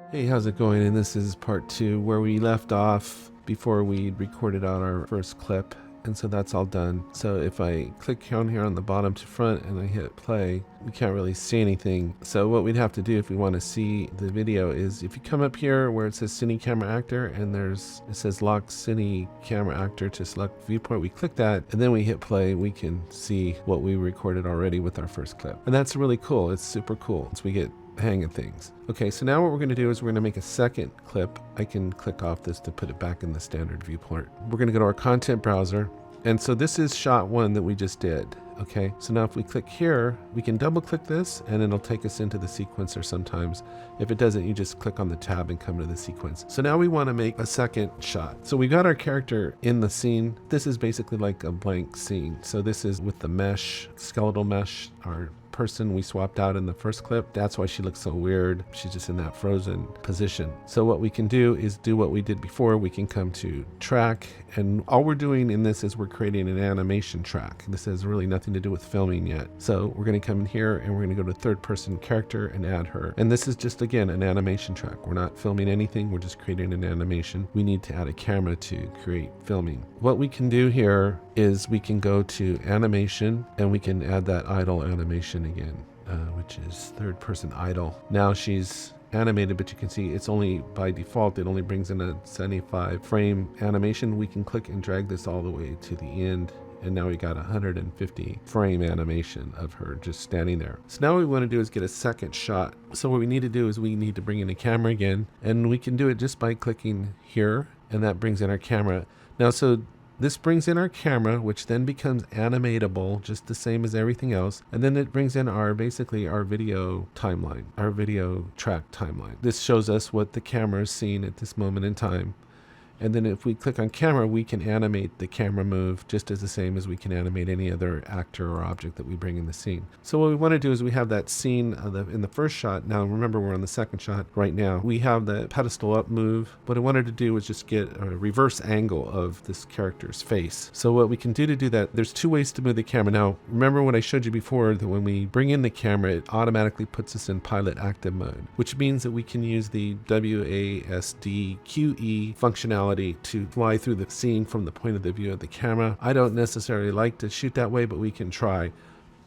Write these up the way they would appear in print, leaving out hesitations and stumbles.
Hey, how's it going? And this is part 2 where we left off before we recorded out our first clip. And so that's all done. So if I click down here on the bottom to front and I hit play, we can't really see anything. So what we'd have to do if we want to see the video is if you come up here where it says Cine Camera Actor and it says lock Cine Camera Actor to select viewport, we click that and then we hit play, we can see what we recorded already with our first clip. And that's really cool. It's super cool once we get hang of things. Okay, so now what we're going to do is we're going to make a second clip. I can click off this to put it back in the standard viewport. We're going to go to our content browser. And so this is shot 1 that we just did. Okay, so now if we click here, we can double click this and it'll take us into the sequencer sometimes. If it doesn't, you just click on the tab and come to the sequence. So now we want to make a second shot. So we got our character in the scene. This is basically like a blank scene. So this is with the mesh, skeletal mesh, our person we swapped out in the first clip. That's why she looks so weird. She's just in that frozen position. So what we can do is do what we did before. We can come to track, and all we're doing in this is we're creating an animation track. This has really nothing to do with filming yet. So we're going to come in here and we're going to go to third person character and add her. And this is just, again, an animation track. We're not filming anything. We're just creating an animation. We need to add a camera to create filming. What we can do here is we can go to animation and we can add that idle animation again, which is third person idle. Now she's animated, but you can see it's only by default, it only brings in a 75 frame animation. We can click and drag this all the way to the end. And now we got 150 frame animation of her just standing there. So now what we want to do is get a second shot. So what we need to do is we need to bring in a camera again, and we can do it just by clicking here, and that brings in our camera. Now, so this brings in our camera, which then becomes animatable, just the same as everything else. And then it brings in basically our video timeline, our video track timeline. This shows us what the camera is seeing at this moment in time. And then if we click on camera, we can animate the camera move just as the same as we can animate any other actor or object that we bring in the scene. So what we want to do is we have that scene in the first shot. Now remember, we're on the second shot right now. We have the pedestal up move. What I wanted to do was just get a reverse angle of this character's face. So what we can do to do that, there's 2 ways to move the camera. Now remember what I showed you before, that when we bring in the camera, it automatically puts us in pilot active mode, which means that we can use the WASD-QE functionality to fly through the scene from the point of the view of the camera. I don't necessarily like to shoot that way, but we can try.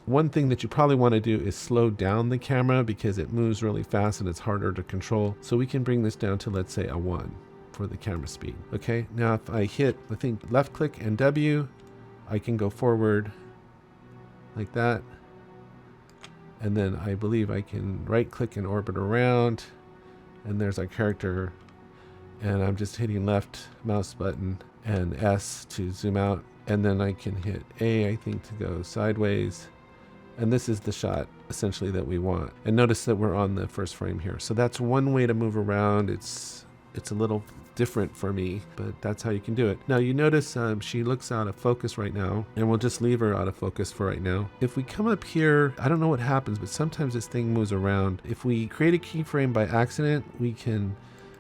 One thing that you probably want to do is slow down the camera because it moves really fast and it's harder to control. So we can bring this down to, let's say, a 1 for the camera speed. Okay, now if I hit, I think, left click and W, I can go forward like that. And then I believe I can right click and orbit around, and there's our character. And I'm just hitting left mouse button and S to zoom out. And then I can hit A, I think, to go sideways. And this is the shot essentially that we want. And notice that we're on the first frame here. So that's one way to move around. It's a little different for me, but that's how you can do it. Now you notice she looks out of focus right now, and we'll just leave her out of focus for right now. If we come up here, I don't know what happens, but sometimes this thing moves around. If we create a keyframe by accident, we can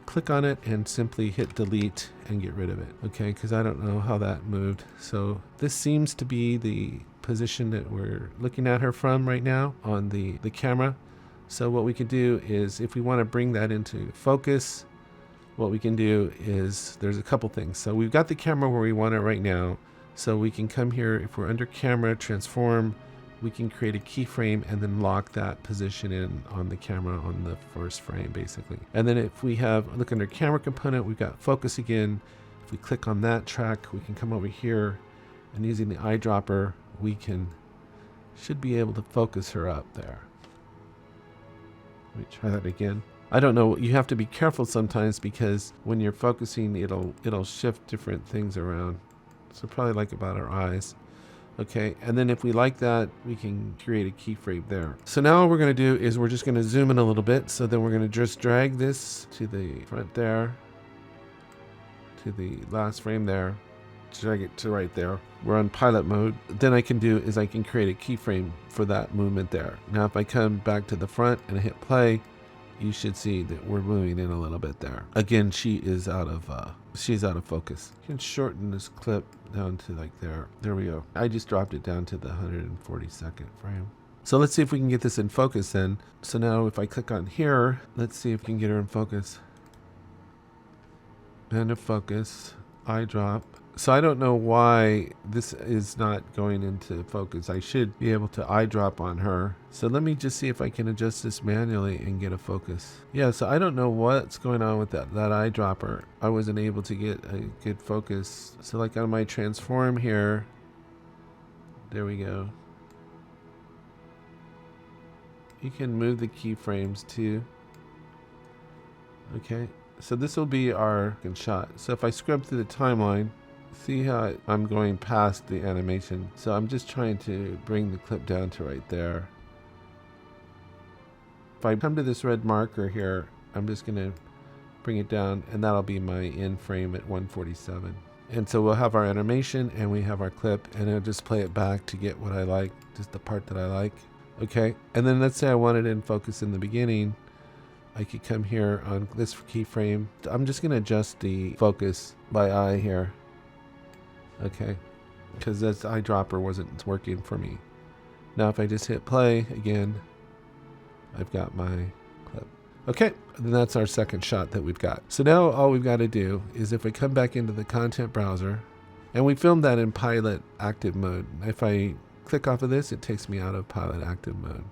click on it and simply hit delete and get rid of it. Okay, because I don't know how that moved. So this seems to be the position that we're looking at her from right now on the camera. So what we can do is, if we want to bring that into focus, what we can do is, there's a couple things. So we've got the camera where we want it right now. So we can come here, if we're under camera, transform, we can create a keyframe and then lock that position in on the camera on the first frame, basically. And then if we look under camera component, we've got focus again. If we click on that track, we can come over here, and using the eyedropper, we should be able to focus her up there. Let me try that again. I don't know, you have to be careful sometimes because when you're focusing, it'll shift different things around. So probably like about our eyes. Okay, and then if we like that, we can create a keyframe there. So now what we're going to do is we're just going to zoom in a little bit. So then we're going to just drag this to the front there, to the last frame there, drag it to right there. We're on pilot mode. Then I can do is I can create a keyframe for that movement there. Now if I come back to the front and I hit play, you should see that we're moving in a little bit there. Again, she's out of focus. You can shorten this clip down to like there. There we go. I just dropped it down to the 142nd frame. So let's see if we can get this in focus then. So now if I click on here, let's see if we can get her in focus. And a focus, eye drop. So I don't know why this is not going into focus. I should be able to eye drop on her. So let me just see if I can adjust this manually and get a focus. Yeah, so I don't know what's going on with that eyedropper. I wasn't able to get a good focus. So like on my transform here, there we go. You can move the keyframes too. Okay, so this will be our shot. So if I scrub through the timeline, see how I'm going past the animation. So I'm just trying to bring the clip down to right there. If I come to this red marker here, I'm just gonna bring it down, and that'll be my end frame at 147. And so we'll have our animation and we have our clip, and I'll just play it back to get what I like, just the part that I like. Okay, and then let's say I wanted it in focus in the beginning. I could come here on this keyframe. I'm just gonna adjust the focus by eye here. Okay, because this eyedropper wasn't working for me. Now if I just hit play again, I've got my clip. Okay, then that's our second shot that we've got. So now all we've got to do is if we come back into the content browser, and we filmed that in pilot active mode. If I click off of this, it takes me out of pilot active mode.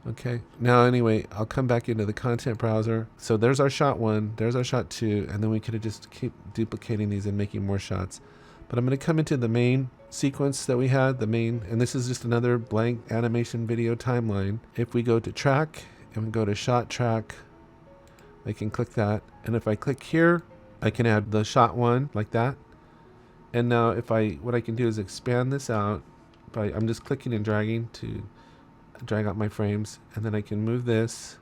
Okay, now anyway, I'll come back into the content browser. So there's our shot 1, there's our shot 2, and then we could just keep duplicating these and making more shots. But I'm going to come into the main sequence that we had, and this is just another blank animation video timeline. If we go to track and we go to shot track, I can click that. And if I click here, I can add the shot 1 like that. And now what I can do is expand this out I'm just clicking and dragging to drag out my frames, and then I can move this.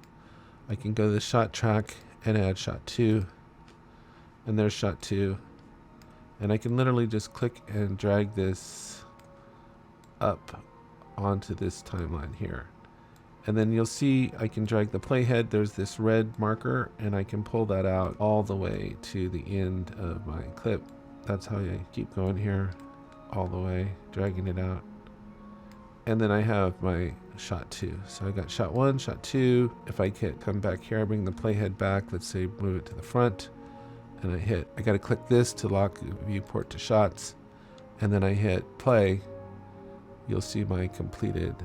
I can go to the shot track and add shot 2, and there's shot 2. And I can literally just click and drag this up onto this timeline here. And then you'll see I can drag the playhead. There's this red marker, and I can pull that out all the way to the end of my clip. That's how I keep going here all the way, dragging it out. And then I have my shot 2. So I got shot 1, shot 2. If I come back here, I bring the playhead back. Let's say move it to the front. And I got to click this to lock viewport to shots, and then I hit play. You'll see my completed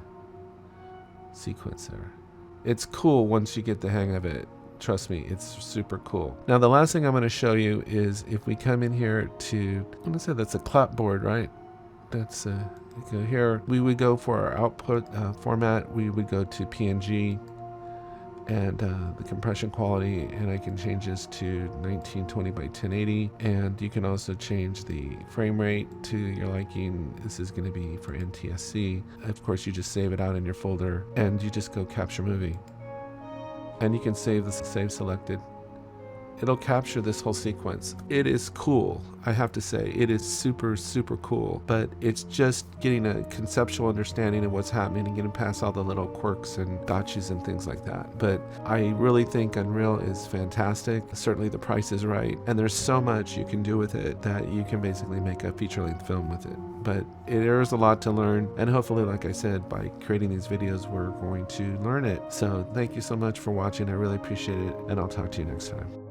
sequence there. It's cool once you get the hang of it. Trust me, it's super cool. Now the last thing I'm going to show you is if we come in here to, I'm going to say that's a clapboard, right? That's go here. We would go for our output format. We would go to PNG. And the compression quality, and I can change this to 1920 by 1080, and you can also change the frame rate to your liking. This is going to be for NTSC. Of course, you just save it out in your folder, and you just go capture movie, and you can save this save selected. It'll capture this whole sequence. It is cool, I have to say. It is super, super cool, but it's just getting a conceptual understanding of what's happening and getting past all the little quirks and gotchas and things like that. But I really think Unreal is fantastic. Certainly the price is right, and there's so much you can do with it that you can basically make a feature-length film with it. But there's a lot to learn, and hopefully, like I said, by creating these videos, we're going to learn it. So thank you so much for watching. I really appreciate it, and I'll talk to you next time.